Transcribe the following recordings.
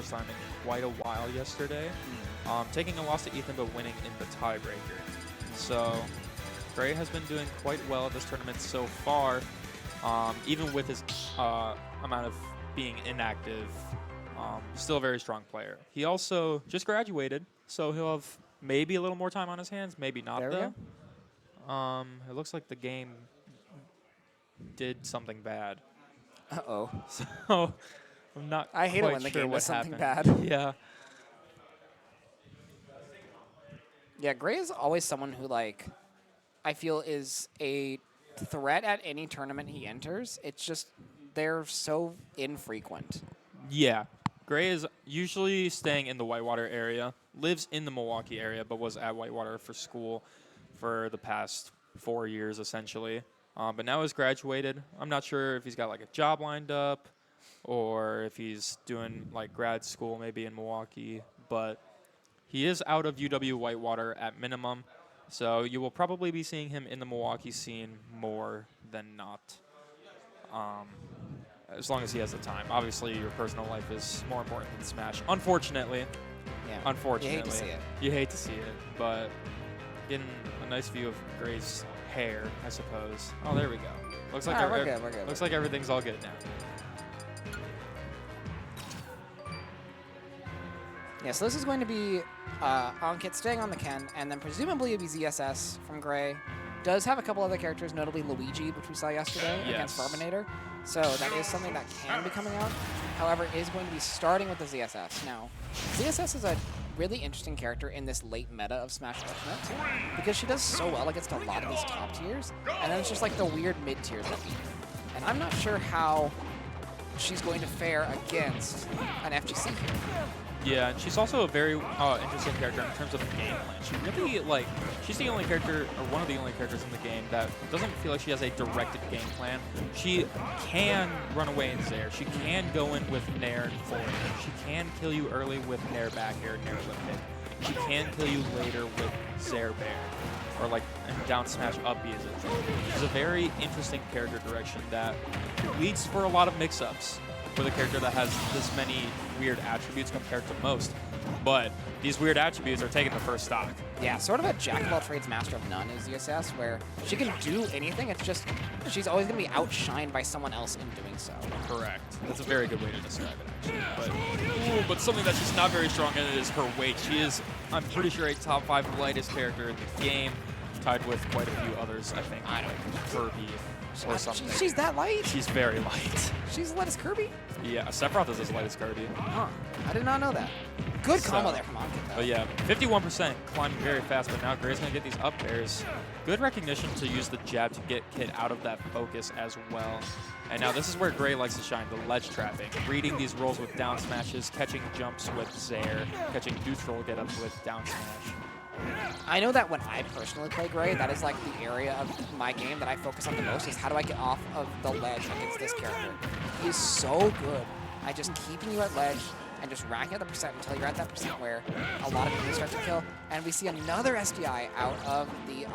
first time in quite a while yesterday, taking a loss to Ethan but winning in the tiebreaker. So Gray has been doing quite well at this tournament so far, even with his amount of being inactive. Still a very strong player. He also just graduated, so he'll have maybe a little more time on his hands, maybe not though. It looks like the game did something bad. Uh-oh. So I'm not I hate it quite when the sure game what does something happened. bad. Yeah. Yeah, Gray is always someone who, like, I feel is a threat at any tournament he enters. It's just they're so infrequent. Yeah. Gray is usually staying in the Whitewater area, lives in the Milwaukee area, but was at Whitewater for school for the past 4 years, essentially. But now he's graduated. I'm not sure if he's got, like, a job lined up or if he's doing, like, grad school maybe in Milwaukee. But he is out of UW Whitewater at minimum, so you will probably be seeing him in the Milwaukee scene more than not. As long as he has the time. Obviously, your personal life is more important than Smash. Unfortunately. Yeah. Unfortunately. You hate to see it. You hate to see it, but getting a nice view of Gray's hair, I suppose. Oh, there we go. Looks like we're good, we're good. Looks like everything's all good now. Yeah, so this is going to be Ankit staying on the Ken, and then presumably it'll be ZSS from Gray. Does have a couple other characters, notably Luigi, which we saw yesterday against Farbinator. So that is something that can be coming out. However, is going to be starting with the ZSS. Now, ZSS is a really interesting character in this late meta of Smash Ultimate because she does so well against a lot of these top tiers, and then it's just like the weird mid tiers that beat her. And I'm not sure how she's going to fare against an FGC here. Yeah, and she's also a very interesting character in terms of the game plan. She really, like, she's the only character, or one of the only characters in the game that doesn't feel like she has a directed game plan. She can run away in Zair. She can go in with Nair and forward. She can kill you early with Nair back air, Nair lip hit. She can kill you later with Zair bear, or like down smash up B as it. She's a very interesting character direction that leads for a lot of mix-ups with a character that has this many weird attributes compared to most. But these weird attributes are taking the first stock. Yeah, sort of a jack of all trades, master of none is ZSS, where she can do anything. It's just she's always going to be outshined by someone else in doing so. Correct. That's a very good way to describe it, actually. But something that she's not very strong in is her weight. She is, I'm pretty sure, a top 5 lightest character in the game, tied with quite a few others, I think. I don't know. Kirby or something. She's that light? She's very light. She's as light as Kirby? Yeah, Sephiroth is as light as Kirby. Huh. I did not know that. Good combo there from Ankit, though. But yeah, 51% climbing very fast, but now Gray's going to get these up airs. Good recognition to use the jab to get Kid out of that focus as well. And now this is where Gray likes to shine, the ledge trapping. Reading these rolls with down smashes, catching jumps with Zair, catching neutral get-ups with down smash. I know that when I personally play Gray, that is like the area of my game that I focus on the most, is how do I get off of the ledge against this character. He is so good at just keeping you at ledge and just racking up the percent until you're at that percent where a lot of people start to kill. And we see another SDI out of the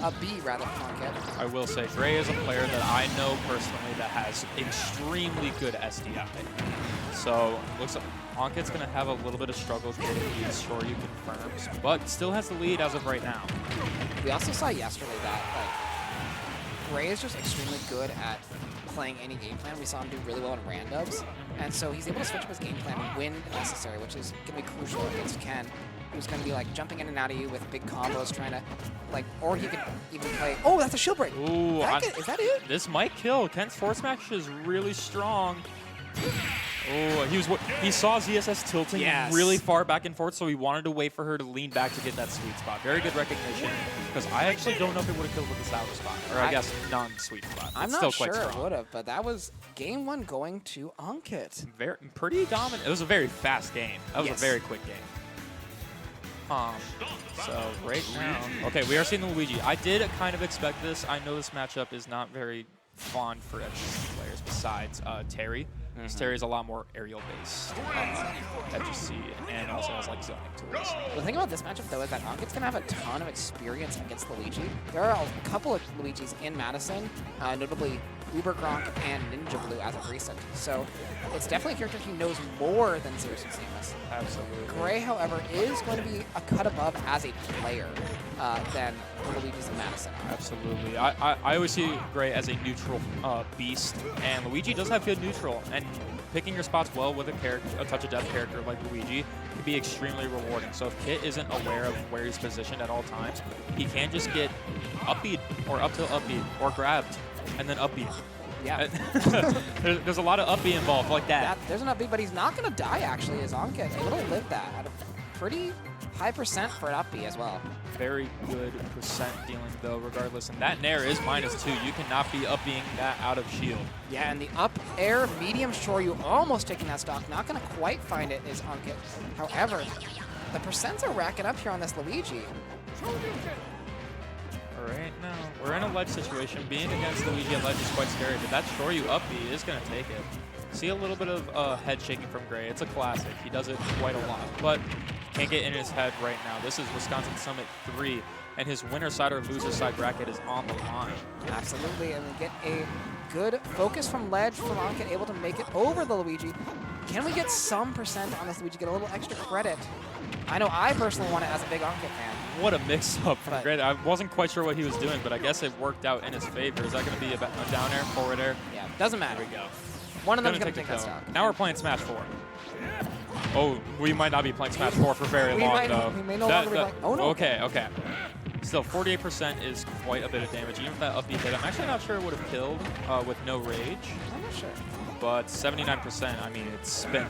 up B rather from Ankit. I will say, Gray is a player that I know personally that has extremely good SDI. So looks like Ankit's going to have a little bit of struggles getting these Shoryu confirms, but still has the lead as of right now. We also saw yesterday that like Gray is just extremely good at playing any game plan. We saw him do really well in randoms, and so he's able to switch up his game plan when necessary, which is going to be crucial against Ken, who's going to be like jumping in and out of you with big combos, trying to like, or he could even play. Oh, that's a shield break. Ooh, is that it? This might kill. Ken's force smash is really strong. Oh, he saw ZSS tilting really far back and forth, so he wanted to wait for her to lean back to get that sweet spot. Very good recognition, because I actually don't know if it would have killed with the sour spot, or I guess non-sweet spot. I'm not still sure quite it would have, but that was game 1 going to Ankit. Pretty dominant. It was a very fast game. That was a very quick game. So right now, okay, we are seeing the Luigi. I did kind of expect this. I know this matchup is not very fond for FGC players besides Terry. Terry is a lot more aerial based FGC, and also also has like zoning tools. The thing about this matchup, though, is that Ankit's going to have a ton of experience against Luigi. There are a couple of Luigis in Madison, notably Uber Gronk and Ninja Blue as of recent. So it's definitely a character he knows more than Zeus and Samus. Absolutely. Gray, however, is going to be a cut above as a player than the Luigis in Madison are. Absolutely. I always see Gray as a neutral beast, and Luigi does have good neutral, and picking your spots well with a touch of depth character like Luigi can be extremely rewarding. So if Kit isn't aware of where he's positioned at all times, he can just get up-beat or up tilt up-beat or grabbed and then up-beat. Yeah. There's a lot of up-beat involved like that. There's an up-beat, but he's not going to die, actually, as Ankit able to live that at a pretty high percent for an up-beat as well. Very good percent dealing, though, regardless. And that nair is -2. You cannot be up-being that out of shield. Yeah, and the up air medium Shoryu almost taking that stock. Not going to quite find it is Ankit. However, the percents are racking up here on this Luigi. All right, now we're in a ledge situation. Being against Luigi at ledge is quite scary, but that Shoryu up-B is going to take it. See a little bit of head shaking from Gray. It's a classic. He does it quite a lot, but can't get in his head right now. This is Wisconsin Summit 3, and his winner side or loser side bracket is on the line. Absolutely, and we get a good focus from ledge from Ankit, able to make it over the Luigi. Can we get some percent on this Luigi, get a little extra credit? I know I personally want it as a big Ankit fan. What a mix-up from Gray. I wasn't quite sure what he was doing, but I guess it worked out in his favor. Is that going to be a down air, forward air? Yeah, doesn't matter. There we go. One of them's going to take that stock. Now we're playing Smash 4. Oh, we might not be playing Smash 4 for very long, though. We may no longer be playing. Oh, no. Okay, okay. Still, 48% is quite a bit of damage. Even if that up-B hit, I'm actually not sure it would have killed with no rage. I'm not sure. But 79%, I mean, it's been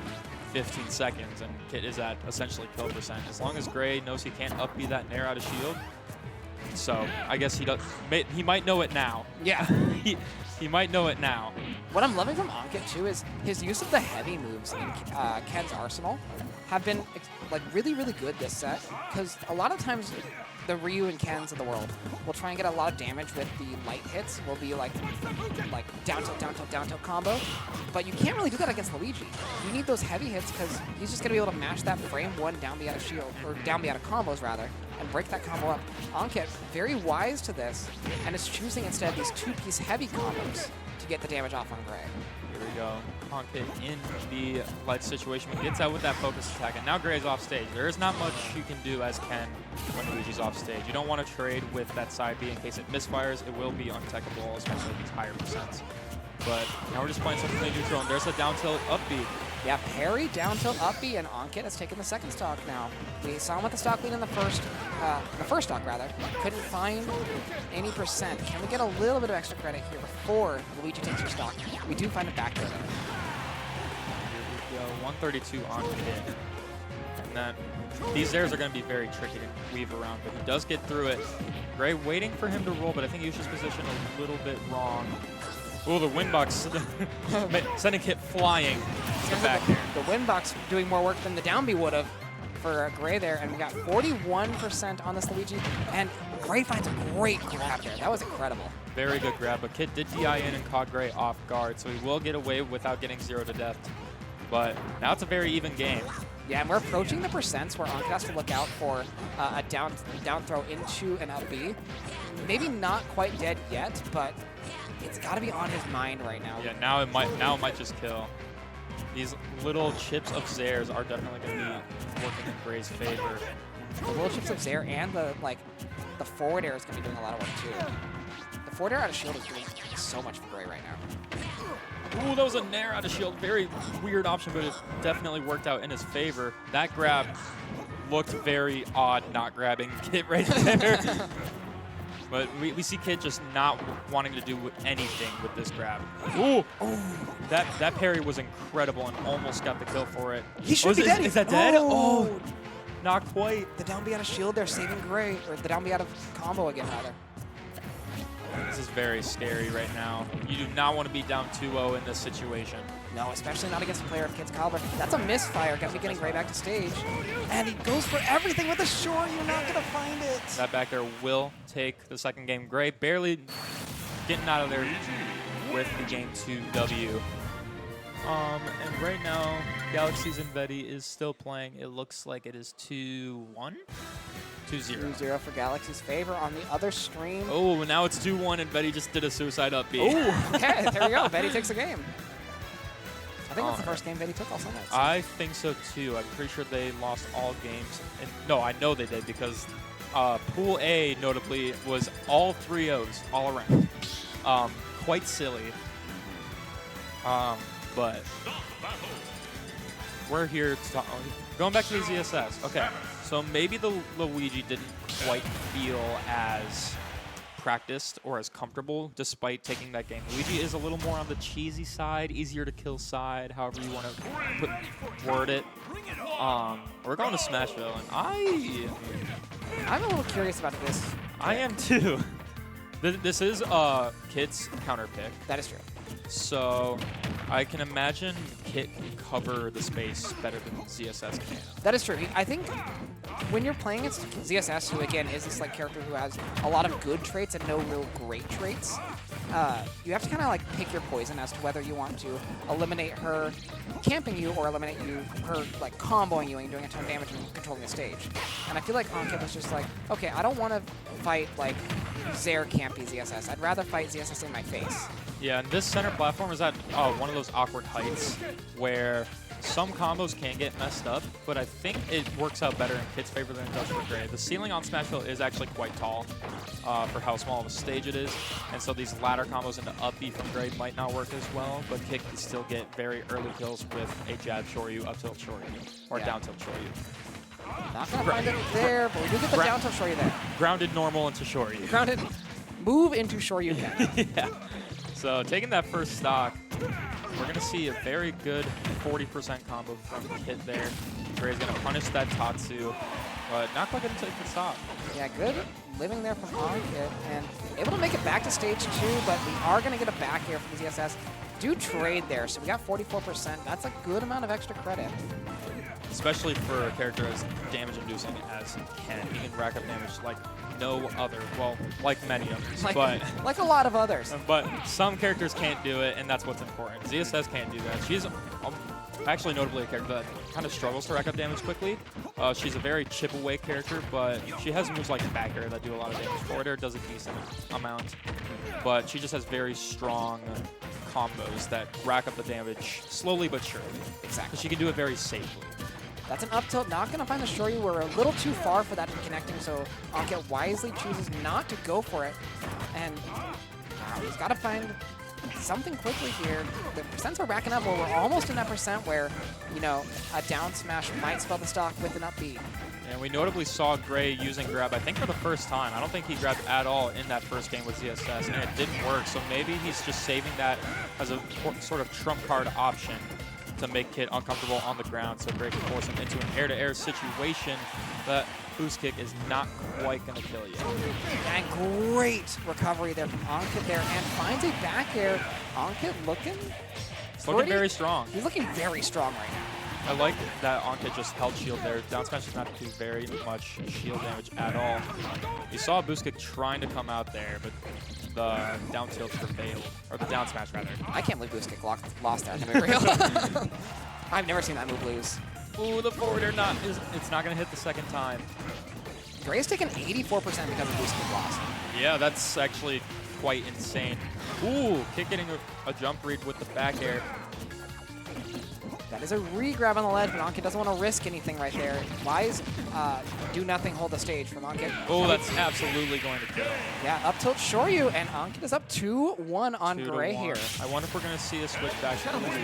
15 seconds, and Kit is at essentially kill percent. As long as Gray knows he can't up-B that nair out of shield. So, I guess he might know it now. Yeah. He might know it now. What I'm loving from Ankit, too, is his use of the heavy moves in Ken's arsenal have been like really, really good this set. Because a lot of times, the Ryu and Kens of the world will try and get a lot of damage with the light hits. Will be like down tilt, down tilt, down tilt combo. But you can't really do that against Luigi. You need those heavy hits because he's just going to be able to mash that frame one down B out of shield, or down B out of combos rather, and break that combo up. Ankit, very wise to this, and is choosing instead these two-piece heavy combos to get the damage off on Gray. Here we go. Ankit in the ledge situation, but gets out with that focus attack, and now Gray's off stage. There is not much you can do as Ken when Luigi's off stage. You don't want to trade with that side B in case it misfires. It will be untechable, especially at these higher percents. But now we're just playing something neutral, and there's a down tilt up B. Yeah, parry, down tilt, up B, and Ankit has taken the second stock now. We saw him with the stock lead in the first stock rather. Couldn't find any percent. Can we get a little bit of extra credit here before Luigi takes your stock? We do find it back there though. Here we go, 132 on Kit. And then these airs are going to be very tricky to weave around, but he does get through it. Gray waiting for him to roll, but I think he was just positioned a little bit wrong. Oh, the windbox sending Kit flying back here. The windbox doing more work than the down B would have for Gray there, and we got 41% on this Luigi, and Gray finds a great grab there. That was incredible. Very good grab, but Kit did DI in and caught Gray off guard, so he will get away without getting 0 to death. But now it's a very even game. Yeah, and we're approaching the percents where Ankit has to look out for a down throw into an up B. Maybe not quite dead yet, but it's got to be on his mind right now. Yeah, now it might just kill. These little chips of Zairs are definitely going to be working in Gray's favor. The little chips of Zair and the forward air is going to be doing a lot of work too. The forward air out of shield is doing so much for Gray right now. Ooh, that was a nair out of shield. Very weird option, but it definitely worked out in his favor. That grab looked very odd, not grabbing Kit right there. But we see Kit just not wanting to do anything with this grab. Ooh! That parry was incredible and almost got the kill for it. He should be dead. Is that dead? Oh, not quite. The down B out of shield there saving Gray, or the down B out of combo again, rather. This is very scary right now. You do not want to be down 2-0 in this situation. No, especially not against a player of Kit's caliber. That's a misfire, got me getting Gray back to stage. And he goes for everything with a short. You're not going to find it. That back there will take the second game. Gray barely getting out of there with the game 2 W. And right now, Galaxy's and Betty is still playing. It looks like it is 2-1? 2-0. 2-0 for Galaxy's favor on the other stream. Oh, now it's 2-1, and Betty just did a suicide up B. Oh, okay, there we go. Betty takes the game. I think that's the first game Betty took all summit. I think so, too. I'm pretty sure they lost all games. And no, I know they did because Pool A, notably, was all 3-0s all around. Quite silly. But we're here to talk. Going back to the ZSS. Okay, so maybe the Luigi didn't quite feel as practiced or as comfortable despite taking that game. Luigi is a little more on the cheesy side, easier to kill side, however you want to word it. We're going to Smashville, and I'm a little curious about this. I am too. This is Kit's counter pick. That is true. So I can imagine Kit can cover the space better than ZSS can. That is true. I think when you're playing against ZSS, who again is this like character who has a lot of good traits and no real great traits, you have to kind of like pick your poison as to whether you want to eliminate her camping you or eliminate her like comboing you and doing a ton of damage and controlling the stage. And I feel like Ankit was just like, okay, I don't want to fight like Zare campy ZSS. I'd rather fight ZSS in my face. Yeah, and this center platform is at one of those awkward heights where some combos can get messed up, but I think it works out better in Kit's favor than it does for Gray. The ceiling on Smashville is actually quite tall for how small of a stage it is, and so these ladder combos into up B from Gray might not work as well, but Kit can still get very early kills with a jab Shoryu, up tilt Shoryu, or down tilt Shoryu. Not going to find it there, but we do get the down tilt Shoryu there. Grounded normal into Shoryu. Grounded, move into Shoryu. Yeah. So taking that first stock, we're going to see a very good 40% combo from Kit there. Gray's going to punish that Tatsu, but not quite going to take the stop. Yeah, good living there from Ankit, and able to make it back to stage 2, but we are going to get a back air from the ZSS. Do trade there, so we got 44%. That's a good amount of extra credit. Especially for a character as damage-inducing as Ken. He can rack up damage like no other. Well, like many others. Like a lot of others. But some characters can't do it, and that's what's important. ZSS can't do that. She's actually notably a character that kind of struggles to rack up damage quickly. She's a very chip-away character, but she has moves like back air that do a lot of damage. Forward air does a decent amount, but she just has very strong combos that rack up the damage slowly but surely. Exactly. She can do it very safely. That's an up tilt, not going to find the Shoryu. We're a little too far for that to be connecting, so Ankit wisely chooses not to go for it. And he's got to find something quickly here. The percents are racking up where we're almost in that percent where, you know, a down smash might spell the stock with an up B. And we notably saw Gray using grab, I think, for the first time. I don't think he grabbed at all in that first game with ZSS, and it didn't work. So maybe he's just saving that as a sort of trump card option to make Kit uncomfortable on the ground so Gray can force him into an air-to-air situation that boost kick is not quite going to kill you. And great recovery there from Ankit there, and finds a back air. Ankit looking very strong. He's looking very strong right now. I like that Ankit just held shield there. Down smash does not do very much shield damage at all. You saw boost kick trying to come out there, but the down tilt prevailed, or the down smash rather. I can't believe boost kick lost that, to be real. I've never seen that move lose. Ooh, the forward air it's not going to hit the second time. Gray's taken 84% because of boost kick loss. Yeah, that's actually quite insane. Ooh, Kit getting a jump read with the back air. That is a re-grab on the ledge, but Ankit doesn't want to risk anything right there. Wise, do nothing, hold the stage from Ankit. Oh, that's absolutely going to kill. Yeah, up tilt Shoryu, and Ankit is up 2-1 on Gray here. I wonder if we're going to see a switch back to Luigi.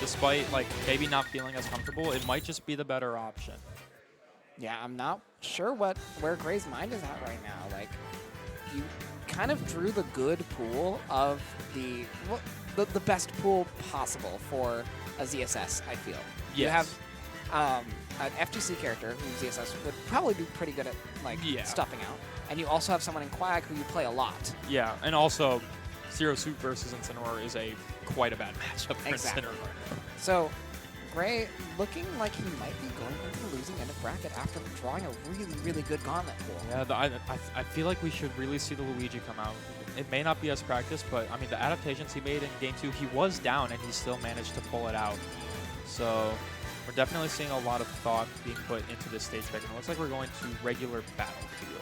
Despite like maybe not feeling as comfortable, it might just be the better option. Yeah, I'm not sure where Gray's mind is at right now. Like, you kind of drew the good pool of the best pool possible for a ZSS, I feel. Yes. You have an FGC character who ZSS would probably be pretty good at stuffing out. And you also have someone in Quag who you play a lot. Yeah, and also Zero Suit versus Incineroar is quite a bad matchup for Incineroar. So Gray looking like he might be going into the losing end of bracket after drawing a really, really good Gauntlet pool. Yeah, I feel like we should really see the Luigi come out. It may not be as practice, but I mean, the adaptations he made in Game 2, he was down and he still managed to pull it out. So we're definitely seeing a lot of thought being put into this stage pick. And it looks like we're going to regular Battlefield.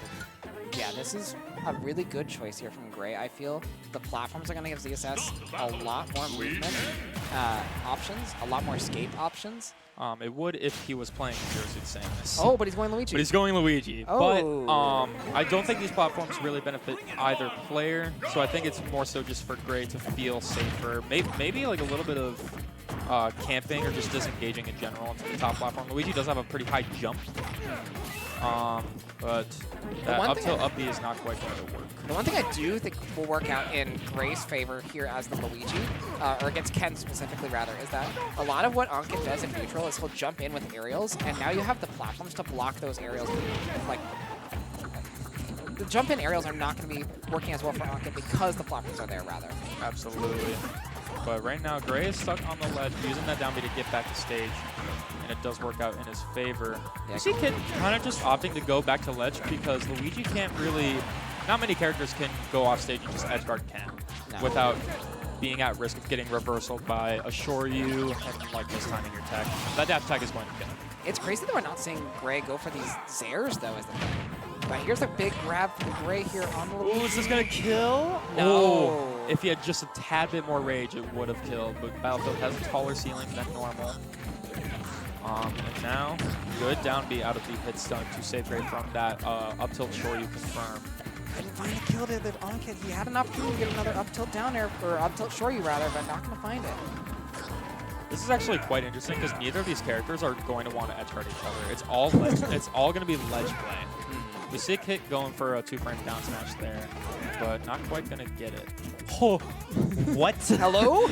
Yeah, this is a really good choice here from Gray. I feel the platforms are going to give ZSS a lot more movement options, a lot more escape options. It would if he was playing Zero Suit Samus. Oh, but he's going Luigi. But he's going Luigi. Oh. But I don't think these platforms really benefit either player. So I think it's more so just for Gray to feel safer. Maybe like a little bit of camping or just disengaging in general into the top platform. Luigi does have a pretty high jump. But that up tilt up B is not quite going to work. The one thing I do think will work out in Gray's favor here as the Luigi, or against Ken specifically rather, is that a lot of what Ankit does in neutral is he'll jump in with aerials, and now you have the platforms to block those aerials. Like, the jump-in aerials are not going to be working as well for Ankit because the platforms are there rather. Absolutely. But right now, Gray is stuck on the ledge, using that down B to get back to stage. And it does work out in his favor. Yeah, You see Kid kind of just opting to go back to ledge because Luigi can't really, not many characters can go off stage and just edgeguard Ken without being at risk of getting reversaled by a Shoryu and like mistiming your tech. That dash tech is going to kill. It's crazy that we're not seeing Gray go for these Zairs though, is the thing. But here's a big grab from Gray here on the Luigi. Ooh, is this going to kill? No. Ooh. If he had just a tad bit more rage, it would have killed. But Battlefield has a taller ceiling than normal. And now, good down B out of the hit stun to save Gray from that up tilt Shoryu confirm. Couldn't find a kill there with Ankit. He had an opportunity to get another up tilt down air, or up tilt Shoryu rather, but not going to find it. This is actually quite interesting because neither of these characters are going to want to edgeguard each other. It's all ledge, it's all going to be ledge play. We see Kit going for a 2-frame down smash there, but not quite going to get it. Oh, what? Hello?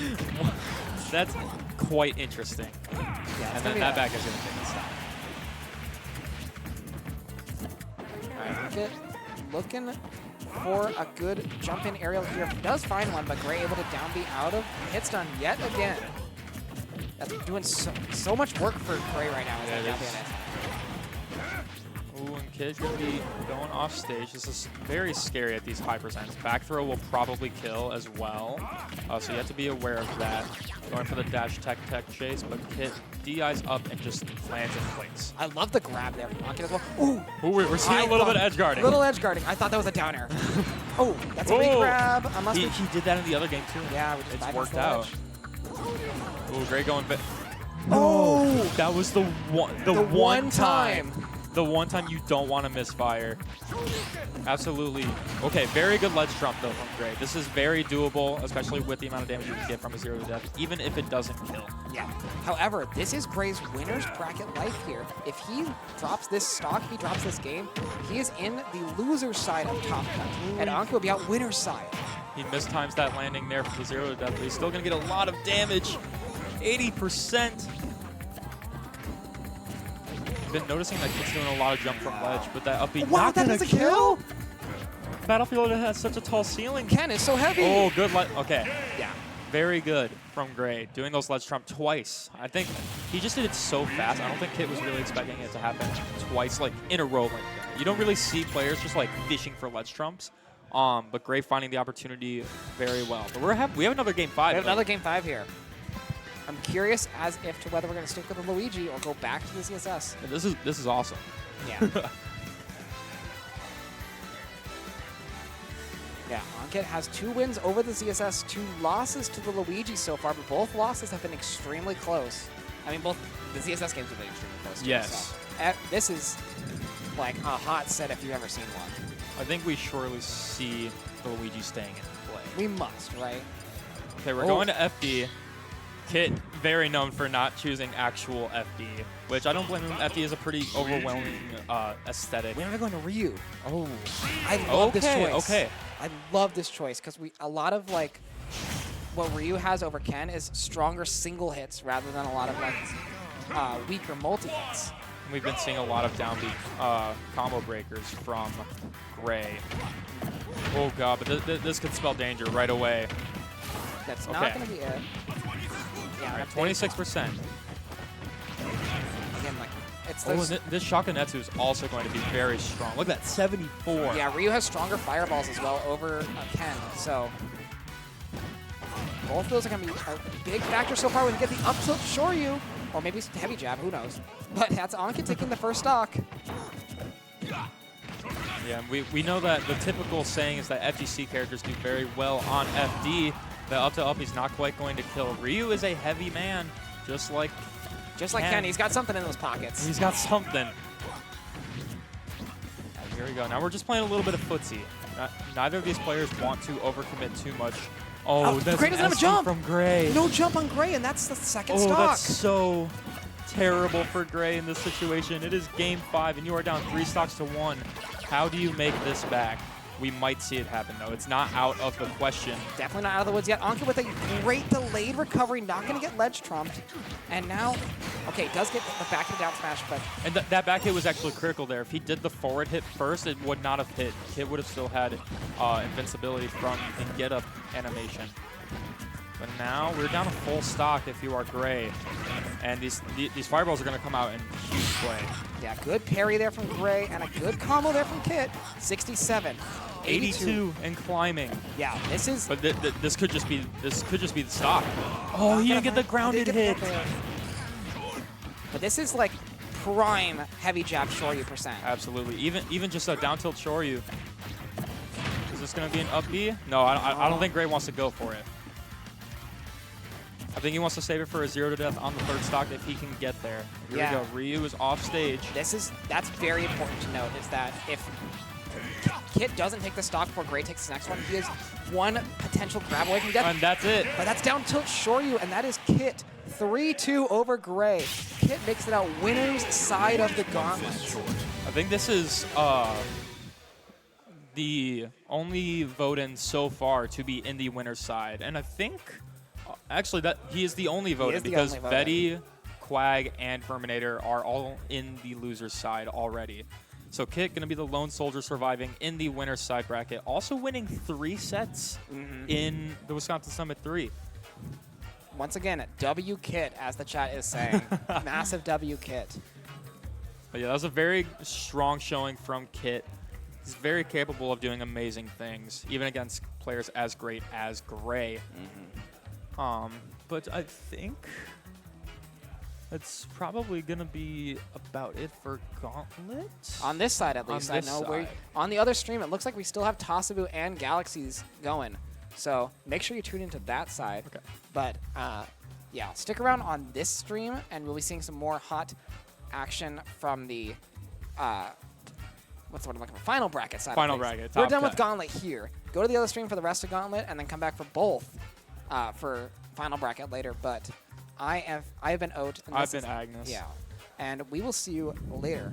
That's quite interesting. Yeah, and then that back is going to take this out. Alright, Ankit looking for a good jump-in aerial here. Does find one, but Gray able to down B out of hit stun yet again. That's doing so much work for Gray right now. Yeah, down B on it. Ooh, and Kid's going to be going off stage. This is very scary at these high percents. Back throw will probably kill as well. So you have to be aware of that. Going for the dash tech chase, but Kid DI's up and just lands in place. I love the grab there from Ankit as well. Ooh, we're seeing a little bit of edge guarding. Little edge guarding. I thought that was a down air. Oh, that's a re-grab. Unless he did that in the other game too. Yeah, we just it's worked out. Ooh, Gray going bit. Oh, that was the one time. The one time you don't want to misfire. Absolutely. Okay, very good ledge trump though from Gray. This is very doable, especially with the amount of damage you can get from a 0 to death, even if it doesn't kill. Yeah. However, this is Gray's winner's bracket life here. If he drops this stock, if he drops this game, he is in the loser's side of top cut, and Ankit will be out winner's side. He mistimes that landing there for the 0 to death, but he's still going to get a lot of damage. 80%. Been noticing that Kid's doing a lot of jump from ledge, but that up B not gonna kill. Battlefield has such a tall ceiling. Ken is so heavy. Oh, good okay. Yeah. Very good from Gray, doing those ledge trump twice. I think he just did it so fast. I don't think Kid was really expecting it to happen twice, like in a row like that. You don't really see players just like fishing for ledge trumps. But Gray finding the opportunity very well. But we have another game 5. We have another game 5 here. I'm curious as if to whether we're going to stick with the Luigi or go back to the CSS. Yeah, this is awesome. Yeah. Yeah, Ankit has 2 wins over the CSS, 2 losses to the Luigi so far, but both losses have been extremely close. I mean, both the CSS games have been extremely close. Too, yes. So, this is like a hot set if you've ever seen one. I think we surely see the Luigi staying in play. We must, right? Okay, we're going to FD. Kit, very known for not choosing actual FD, which I don't blame him. FD is a pretty overwhelming aesthetic. We're going to Ryu. Oh. I love this choice. Okay. I love this choice because a lot of like what Ryu has over Ken is stronger single hits rather than a lot of like weaker multi hits. We've been seeing a lot of downbeat combo breakers from Gray. Oh god, but this could spell danger right away. That's not going to be it. Yeah, right, 26%. It's this Shakunetsu is also going to be very strong. Look at that, 74. Yeah, Ryu has stronger fireballs as well over Ken, so both of those are going to be a big factor so far. We can get the up tilt Shoryu, or maybe heavy jab, who knows. But that's Ankit taking the first stock. Yeah, we know that the typical saying is that FGC characters do very well on FD. The up to up, he's not quite going to kill. Ryu is a heavy man, just like Ken. He's got something in those pockets. He's got something. And here we go. Now we're just playing a little bit of footsie. Neither of these players want to overcommit too much. Oh, that's Gray doesn't have a jump from Gray. No jump on Gray, and that's the second stock. Oh, that's so terrible for Gray in this situation. It is game 5, and you are down 3 stocks to 1. How do you make this back? We might see it happen, though. It's not out of the question. Definitely not out of the woods yet. Ankit with a great delayed recovery, not going to get ledge trumped. And now, okay, does get the back hit down smash, but... And that back hit was actually critical there. If he did the forward hit first, it would not have hit. Kid would have still had invincibility from the get-up animation. But now we're down a full stock if you are Gray. And these fireballs are going to come out in huge play. Yeah, good parry there from Gray and a good combo there from Kit. 67, 82 and climbing. Yeah, this is. But this could just be the stock. Oh, he didn't get the grounded hit. But this is like prime heavy jab Shoryu %. Absolutely. Even just a down tilt Shoryu. Is this going to be an up B? No, I don't think Gray wants to go for it. I think he wants to save it for a 0 to death on the third stock if he can get there. Here we go. Ryu is off stage. That's very important to note, is that if Kit doesn't take the stock before Gray takes the next one, he has one potential grab away from death. And that's it. But that's down tilt Shoryu, and that is Kit. 3-2 over Gray. Kit makes it out winner's side of the gauntlet. I think this is the only vote-in so far to be in the winner's side. And I think... Actually, he is the only vote-in because Vetty, Quag, and Ferminator are all in the loser's side already. So Kit going to be the lone soldier surviving in the winner's side bracket, also winning 3 sets in the Wisconsin Summit 3. Once again, W Kit, as the chat is saying. Massive W Kit. But yeah, that was a very strong showing from Kit. He's very capable of doing amazing things, even against players as great as Gray. But I think that's probably going to be about it for Gauntlet. On this side, at least. I know. On the other stream, it looks like we still have Tosabu and Galaxies going. So make sure you tune into that side. Okay. But yeah, stick around on this stream, and we'll be seeing some more hot action from the what's the word I'm looking for? Final bracket side. Final bracket. We're done with Gauntlet here. Go to the other stream for the rest of Gauntlet, and then come back for both for final bracket later. But I have been Oat. And I've been Agnes. Yeah, and we will see you later.